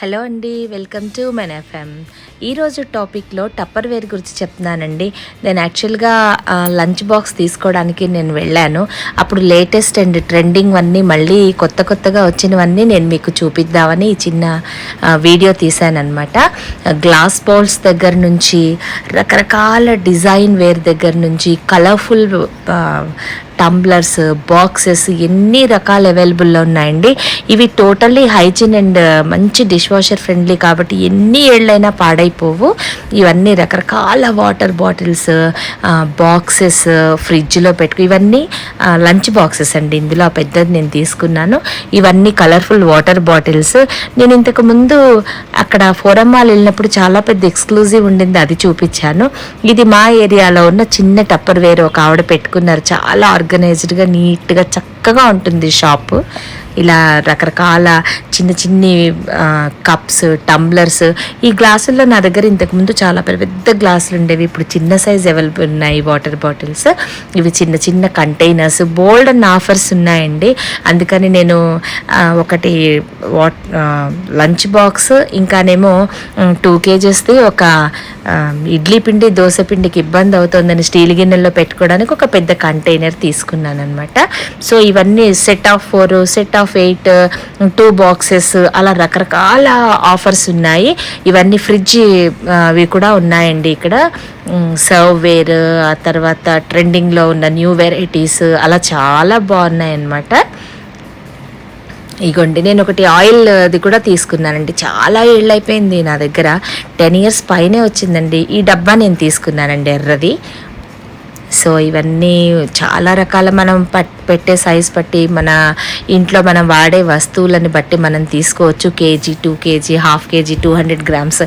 Hello అండి, welcome to మన FM. ఈరోజు టాపిక్లో టప్పర్ వేర్ గురించి చెప్తున్నానండి. నేను యాక్చువల్గా లంచ్ బాక్స్ తీసుకోవడానికి నేను వెళ్ళాను. అప్పుడు లేటెస్ట్ అండ్ ట్రెండింగ్ అన్నీ మళ్ళీ కొత్తగా వచ్చినవన్నీ నేను మీకు చూపిద్దామని ఈ చిన్న వీడియో తీశానమాట. గ్లాస్ బౌల్స్ దగ్గర నుంచి రకరకాల డిజైన్ వేర్ దగ్గర నుంచి కలర్ఫుల్ టంబ్లర్స్, బాక్సెస్ ఎన్ని రకాలు అవైలబుల్లో ఉన్నాయండి. ఇవి టోటల్లీ హైజీన్ అండ్ మంచి డిష్ వాషర్ ఫ్రెండ్లీ కాబట్టి ఎన్ని ఏళ్ళైనా పాడైపోవు. ఇవన్నీ రకరకాల వాటర్ బాటిల్స్, బాక్సెస్ ఫ్రిడ్జ్లో పెట్టుకు ఇవన్నీ లంచ్ బాక్సెస్ అండి. ఇందులో పెద్దది నేను తీసుకున్నాను. ఇవన్నీ కలర్ఫుల్ వాటర్ బాటిల్స్. నేను ఇంతకు ముందు అక్కడ ఫోరం మాల్ వెళ్ళినప్పుడు చాలా పెద్ద ఎక్స్క్లూజివ్ ఉండింది, అది చూపించాను. ఇది మా ఏరియాలో ఉన్న చిన్న టప్పర్ వేర్ ఒక ఆవిడ పెట్టుకున్నారు. చాలా ఆర్గనైజ్డ్గా నీట్గా చక్కగా ఉంటుంది షాపు. ఇలా రకరకాల చిన్ని కప్స్, టంబ్లర్స్. ఈ గ్లాసుల్లో నా దగ్గర ఇంతకుముందు చాలా పెద్ద గ్లాసులు ఉండేవి, ఇప్పుడు చిన్న సైజ్ అవైలబుల్ ఉన్నాయి. వాటర్ బాటిల్స్, ఇవి చిన్న కంటైనర్స్. బోల్డ్ అండ్ ఆఫర్స్ ఉన్నాయండి. అందుకని నేను ఒకటి లంచ్ బాక్స్, ఇంకానేమో 2 kgsది ఒక ఇడ్లీ పిండి, దోశ పిండికి ఇబ్బంది అవుతుందని స్టీల్ గిన్నెల్లో పెట్టుకోవడానికి ఒక పెద్ద కంటైనర్ తీసుకున్నాను అనమాట. సో ఇవన్నీ set of 4, set of 8, 2 boxes, అలా రకరకాల ఆఫర్స్ ఉన్నాయి. ఇవన్నీ ఫ్రిడ్జ్ అవి కూడా ఉన్నాయండి ఇక్కడ. సర్వ్ వేర్, ఆ తర్వాత ట్రెండింగ్లో ఉన్న న్యూ వెరైటీస్, అలా చాలా బాగున్నాయి అన్నమాట. ఇగోండి, నేను ఒకటి ఆయిల్ అది కూడా తీసుకున్నానండి. చాలా ఏళ్ళు అయిపోయింది నా దగ్గర, 10 years పైనే వచ్చిందండి. ఈ డబ్బా నేను తీసుకున్నానండి, ఎర్రది. సో ఇవన్నీ చాలా రకాల మనం పెట్టే సైజ్ బట్టి, మన ఇంట్లో మనం వాడే వస్తువులని బట్టి మనం తీసుకోవచ్చు. కేజీ, 2 kg, 1/2 kg, 200 grams,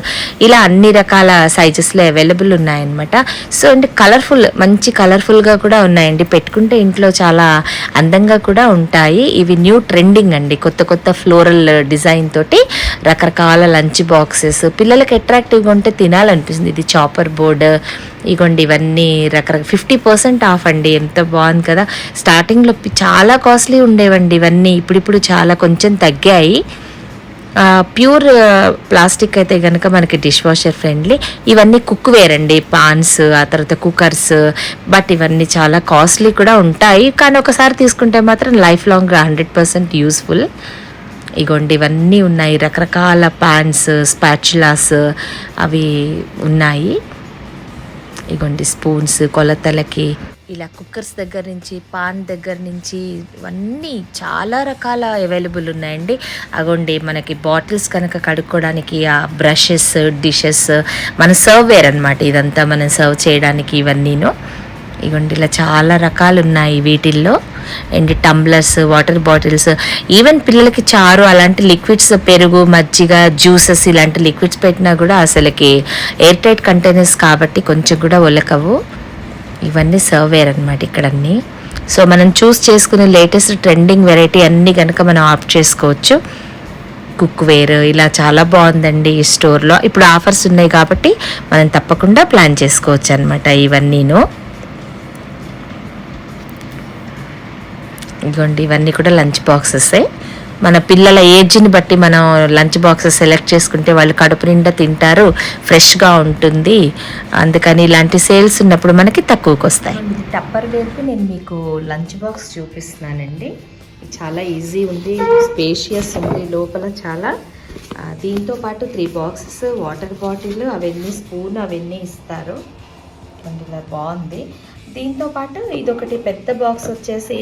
ఇలా అన్ని రకాల సైజెస్లో అవైలబుల్ ఉన్నాయన్నమాట. సో అంటే కలర్ఫుల్, మంచి కలర్ఫుల్గా కూడా ఉన్నాయండి. పెట్టుకుంటే ఇంట్లో చాలా అందంగా కూడా ఉంటాయి. ఇవి న్యూ ట్రెండింగ్ అండి. కొత్త ఫ్లోరల్ డిజైన్ తోటి రకరకాల లంచ్ బాక్సెస్, పిల్లలకి అట్రాక్టివ్గా ఉంటే తినాలనిపిస్తుంది. ఇది చాపర్ బోర్డ్. ఇగోండి, ఇవన్నీ 50% ఆఫ్ అండి. ఎంత బాగుంది కదా. స్టార్టింగ్లో చాలా కాస్ట్లీ ఉండేవండి ఇవన్నీ, ఇప్పుడు చాలా కొంచెం తగ్గాయి. ప్యూర్ ప్లాస్టిక్ అయితే కనుక మనకి డిష్ వాషర్ ఫ్రెండ్లీ. ఇవన్నీ కుక్ వేర్ అండి, పాన్స్, ఆ తర్వాత కుక్కర్స్. బట్ ఇవన్నీ చాలా కాస్ట్లీ కూడా ఉంటాయి, కానీ ఒకసారి తీసుకుంటే మాత్రం లైఫ్ లాంగ్ 100% యూస్ఫుల్. ఇగోండి, ఇవన్నీ ఉన్నాయి. రకరకాల పాన్స్, స్పాచులాస్ అవి ఉన్నాయి. ఇగోండి, స్పూన్స్ కొలతలకి, ఇలా కుక్కర్స్ దగ్గర నుంచి, పాన్ దగ్గర నుంచి ఇవన్నీ చాలా రకాల అవైలబుల్ ఉన్నాయండి. అగోండి, మనకి బాటిల్స్ కనుక కడుక్కోవడానికి ఆ బ్రషెస్, డిషెస్, మన సర్వ్ వేర్ అనమాట. ఇదంతా మనం సర్వ్ చేయడానికి ఇవన్నీను. ఇగోండి, ఇలా చాలా రకాలు ఉన్నాయి వీటిల్లో. And tumblers, water bottles, even పిల్లలకి చారు అలాంటి లిక్విడ్స్, పెరుగు, మజ్జిగ, జ్యూసెస్ ఇలాంటి లిక్విడ్స్ పెట్టినా కూడా అసలుకి ఎయిర్ టైట్ కంటైనర్స్ కాబట్టి కొంచెం కూడా ఒలకవు. ఇవన్నీ సర్వేర్ అనమాట ఇక్కడ అన్నీ. సో మనం చూస్ చేసుకునే లేటెస్ట్ ట్రెండింగ్ వెరైటీ అన్నీ కనుక మనం ఆప్ట్ చేసుకోవచ్చు. కుక్ వేర్ ఇలా చాలా బాగుందండి ఈ స్టోర్లో. ఇప్పుడు ఆఫర్స్ ఉన్నాయి కాబట్టి మనం తప్పకుండా ప్లాన్ చేసుకోవచ్చు అనమాట ఇవన్నీను. ఇదిగోండి, ఇవన్నీ కూడా లంచ్ బాక్సెస్. మన పిల్లల ఏజ్ని బట్టి మనం లంచ్ బాక్సెస్ సెలెక్ట్ చేసుకుంటే వాళ్ళు కడుపు నిండా తింటారు, ఫ్రెష్గా ఉంటుంది. అందుకని ఇలాంటి సేల్స్ ఉన్నప్పుడు మనకి తక్కువకి వస్తాయి. టప్పర్ వేర్కి నేను మీకు లంచ్ బాక్స్ చూపిస్తున్నానండి. చాలా ఈజీ ఉంది, స్పేషియస్ ఉంది, లోపల చాలా. దీంతో పాటు 3 బాక్సెస్, వాటర్ బాటిల్, అవన్నీ స్పూన్ అవన్నీ ఇస్తారు. ఇలా బాగుంది. దీంతో పాటు ఇదొకటి పెద్ద బాక్స్ వచ్చేసి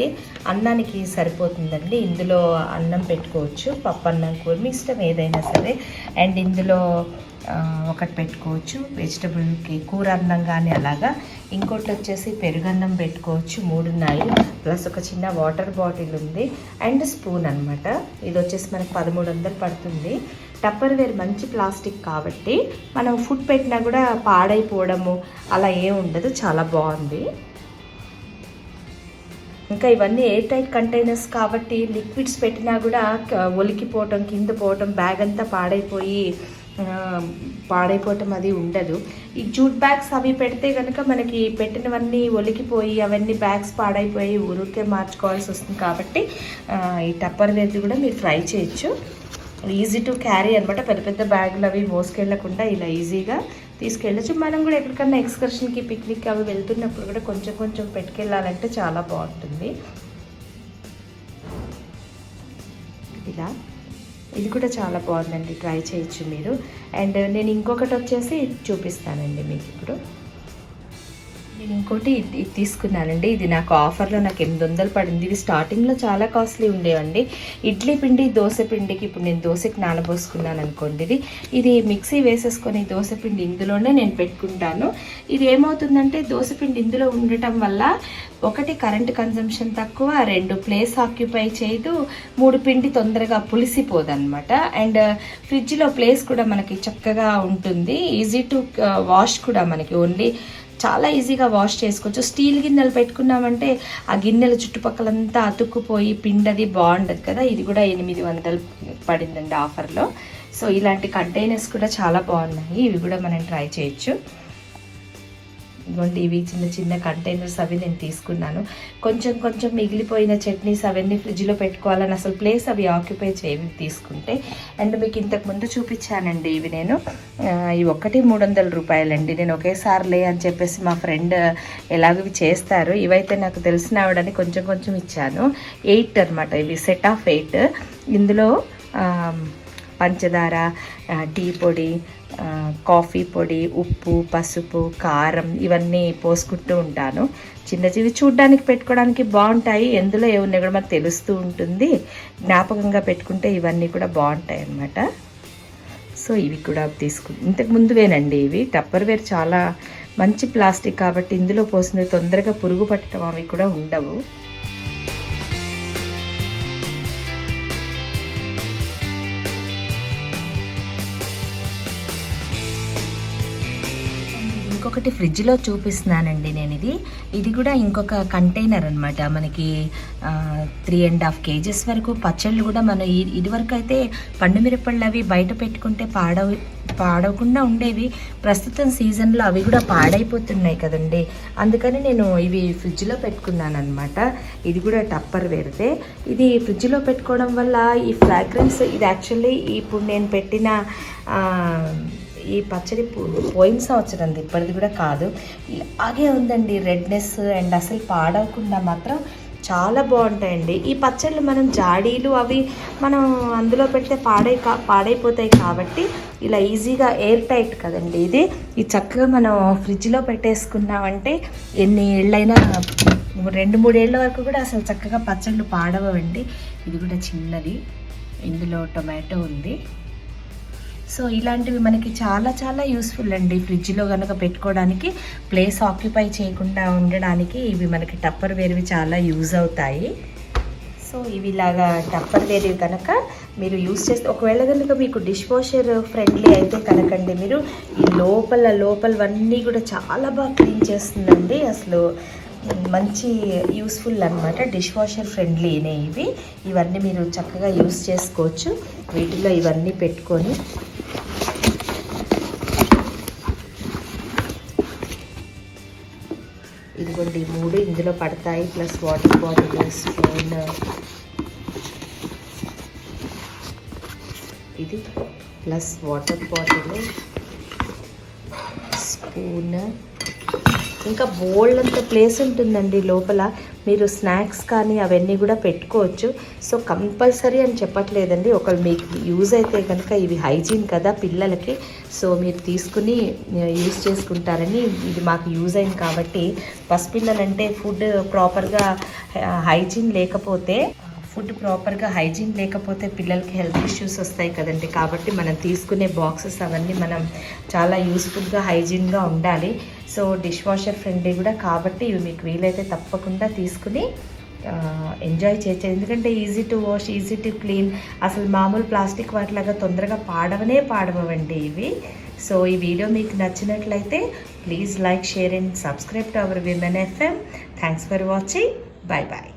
అన్నానికి సరిపోతుందండి. ఇందులో అన్నం పెట్టుకోవచ్చు, పప్పు అన్నం, కూర, మీ ఇష్టం ఏదైనా సరే. అండ్ ఇందులో ఒకటి పెట్టుకోవచ్చు, వెజిటబుల్కి కూర అన్నం కానీ అలాగా. ఇంకోటి వచ్చేసి పెరుగన్నం పెట్టుకోవచ్చు, 3 ఉన్నాయి. ప్లస్ ఒక చిన్న వాటర్ బాటిల్ ఉంది అండ్ స్పూన్ అనమాట. ఇది వచ్చేసి మనకు 1300 పడుతుంది. టప్పర్ వేర్ మంచి ప్లాస్టిక్ కాబట్టి మనం ఫుడ్ పెట్టినా కూడా పాడైపోవడము అలా ఏం ఉండదు, చాలా బాగుంది. ఇంకా ఇవన్నీ ఎయిర్ టైట్ కంటైనర్స్ కాబట్టి లిక్విడ్స్ పెట్టినా కూడా ఒలికిపోవటం, కింద పోవటం, బ్యాగ్ అంతా పాడైపోవటం అది ఉండదు. ఈ జూట్ బ్యాగ్స్ అవి పెడితే కనుక మనకి పెట్టినవన్నీ ఒలికిపోయి అవన్నీ బ్యాగ్స్ పాడైపోయి ఊరికే మార్చుకోవాల్సి వస్తుంది. కాబట్టి ఈ టప్పర్ వేర్ కూడా మీరు ట్రై చేయొచ్చు. ఈజీ టు క్యారీ అనమాట. పెద్ద పెద్ద బ్యాగులు అవి మోసుకెళ్ళకుండా ఇలా ఈజీగా తీసుకెళ్ళచ్చు. మనం కూడా ఎక్కడికన్నా ఎక్స్కర్షన్కి పిక్నిక్ అవి వెళ్తున్నప్పుడు కూడా కొంచెం కొంచెం పెట్టుకెళ్ళాలంటే చాలా బాగుంటుంది. ఇలా ఇది కూడా చాలా బాగుందండి, ట్రై చేయొచ్చు మీరు. అండ్ నేను ఇంకొకటి వచ్చేసి చూపిస్తానండి మీకు ఇప్పుడు. నేను ఇంకోటి ఇది తీసుకున్నానండి. ఇది నాకు ఆఫర్లో నాకు 800 పడింది. ఇది స్టార్టింగ్లో చాలా కాస్ట్లీ ఉండేవండి. ఇడ్లీ పిండి దోశ పిండికి ఇప్పుడు నేను దోశకి నానబోసుకున్నాను అనుకోండి. ఇది మిక్సీ వేసేసుకొని దోశ పిండి ఇందులోనే నేను పెట్టుకుంటాను. ఇది ఏమవుతుందంటే దోశ పిండి ఇందులో ఉండటం వల్ల 1 కరెంట్ కన్జంప్షన్ తక్కువ, 2 ప్లేస్ ఆక్యుపై చేయదు, 3 పిండి తొందరగా పులిసిపోదు అనమాట. అండ్ ఫ్రిడ్జ్లో ప్లేస్ కూడా మనకి చక్కగా ఉంటుంది. ఈజీ టు వాష్ కూడా, మనకి ఓన్లీ చాలా ఈజీగా వాష్ చేసుకోవచ్చు. స్టీల్ గిన్నెలు పెట్టుకున్నామంటే ఆ గిన్నెల చుట్టుపక్కలంతా అతుక్కుపోయి పిండది బాగుండదు కదా. ఇది కూడా 800 పడిందండి ఆఫర్లో. సో ఇలాంటి కంటైనర్స్ కూడా చాలా బాగున్నాయి. ఇవి కూడా మనం ట్రై చేయొచ్చు. ఇవ్వండి, ఇవి చిన్న చిన్న కంటైనర్స్ అవి నేను తీసుకున్నాను. కొంచెం కొంచెం మిగిలిపోయిన చట్నీస్ అవన్నీ ఫ్రిడ్జ్లో పెట్టుకోవాలని అసలు ప్లేస్ అవి ఆక్యుపై చేవి తీసుకుంటే. అండ్ మీకు ఇంతకు ముందు చూపించానండి ఇవి నేను. ఇవి ఒకటి 300 రూపాయలండి. నేను ఒకేసారిలే అని చెప్పేసి మా ఫ్రెండ్ ఎలాగో ఇవి చేస్తారు, ఇవైతే నాకు తెలిసిన ఆవిడని కొంచెం కొంచెం ఇచ్చాను. 8 అనమాట ఇవి, సెట్ ఆఫ్ 8. ఇందులో పంచదార, టీ పొడి, కాఫీ పొడి, ఉప్పు, పసుపు, కారం ఇవన్నీ పోసుకుంటూ ఉంటాను. చిన్నవి చూడ్డానికి పెట్టుకోవడానికి బాగుంటాయి. ఎందులో ఏమున్నాయి కూడా మనకు తెలుస్తూ ఉంటుంది. జ్ఞాపకంగా పెట్టుకుంటే ఇవన్నీ కూడా బాగుంటాయి అన్నమాట. సో ఇవి కూడా ఇంతకు ముందువేనండి. ఇవి టప్పర్వేర్ చాలా మంచి ప్లాస్టిక్ కాబట్టి ఇందులో పోసినవి తొందరగా పురుగు పట్టడం అవి కూడా ఉండవు. ఇంకొకటి ఫ్రిడ్జ్లో చూపిస్తున్నానండి నేను. ఇది కూడా ఇంకొక కంటైనర్ అనమాట. మనకి 3.5 kgs వరకు పచ్చళ్ళు కూడా మనం ఇదివరకు అయితే పండు మిరపళ్ళు అవి బయట పెట్టుకుంటే పాడవకుండా ఉండేవి. ప్రస్తుతం సీజన్లో అవి కూడా పాడైపోతున్నాయి కదండి. అందుకని నేను ఇవి ఫ్రిడ్జ్లో పెట్టుకున్నాను అనమాట. ఇది కూడా టప్పర్ వేరితే. ఇది ఫ్రిడ్జ్లో పెట్టుకోవడం వల్ల ఈ ఫ్రాగ్రెన్స్, ఇది యాక్చువల్లీ ఇప్పుడు నేను పెట్టిన ఈ పచ్చడి పోయిన సంవత్సరం, ఇప్పటిది కూడా కాదు, ఇలాగే ఉందండి రెడ్నెస్. అండ్ అసలు పాడవకుండా మాత్రం చాలా బాగుంటాయండి ఈ పచ్చళ్ళు. మనం జాడీలు అవి మనం అందులో పెడితే పాడైపోతాయి కాబట్టి ఇలా ఈజీగా ఎయిర్ టైట్ కదండి ఇది చక్కగా మనం ఫ్రిడ్జ్లో పెట్టేసుకున్నామంటే ఎన్ని ఏళ్ళైనా 2-3 ఏళ్ళ వరకు కూడా అసలు చక్కగా పచ్చళ్ళు పాడవండి. ఇది కూడా చిన్నది, ఇందులో టొమాటో ఉంది. సో ఇలాంటివి మనకి చాలా చాలా యూస్ఫుల్ అండి. ఫ్రిడ్జ్లో కనుక పెట్టుకోవడానికి, ప్లేస్ ఆక్యుపై చేయకుండా ఉండడానికి ఇవి మనకి టప్పర్ వేర్వి చాలా యూజ్ అవుతాయి. సో ఇవి ఇలాగా టప్పర్ వేర్వి కనుక మీరు యూజ్ చేస్తే, ఒకవేళ కనుక మీకు డిష్ వాషర్ ఫ్రెండ్లీ అయితే కనుకండి, మీరు ఈ లోపలవన్నీ కూడా చాలా బాగా క్లీన్ చేస్తుందండి. అసలు మంచి యూస్ఫుల్ అనమాట. డిష్ వాషర్ ఫ్రెండ్లీనే ఇవన్నీ మీరు చక్కగా యూజ్ చేసుకోవచ్చు. వీటిలో ఇవన్నీ పెట్టుకొని ఇదిగోండి 3 ఇందులో పడతాయి. ప్లస్ వాటర్ బాటిల్, స్పూన్, ఇది ప్లస్ వాటర్ బాటిల్, స్పూన్, ఇంకా బోల్డ్ అంత ప్లేస్ ఉంటుందండి లోపల. మీరు స్నాక్స్ కానీ అవన్నీ కూడా పెట్టుకోవచ్చు. సో కంపల్సరీ అని చెప్పట్లేదండి, ఒకళ్ళు మీకు యూజ్ అయితే కనుక ఇవి హైజీన్ కదా పిల్లలకి. సో మీరు తీసుకుని యూజ్ చేసుకుంటారని, ఇది మాకు యూజ్ అయింది కాబట్టి. పసిపిల్లలంటే ఫుడ్ ప్రాపర్గా హైజీన్ లేకపోతే పిల్లలకి హెల్త్ ఇష్యూస్ వస్తాయి కదండి. కాబట్టి మనం తీసుకునే బాక్సెస్ అవన్నీ మనం చాలా యూస్ఫుల్గా హైజీన్గా ఉండాలి. సో డిష్ వాషర్ ఫ్రెండ్లీ కూడా కాబట్టి ఇవి మీకు వీలైతే తప్పకుండా తీసుకుని ఎంజాయ్ చేయొచ్చు. ఎందుకంటే easy to wash, easy to clean. అసలు మామూలు ప్లాస్టిక్ వాటిలాగా తొందరగా పాడవండి ఇవి. సో ఈ వీడియో మీకు నచ్చినట్లయితే please like, share and subscribe to our women FM. Thanks for watching. Bye bye.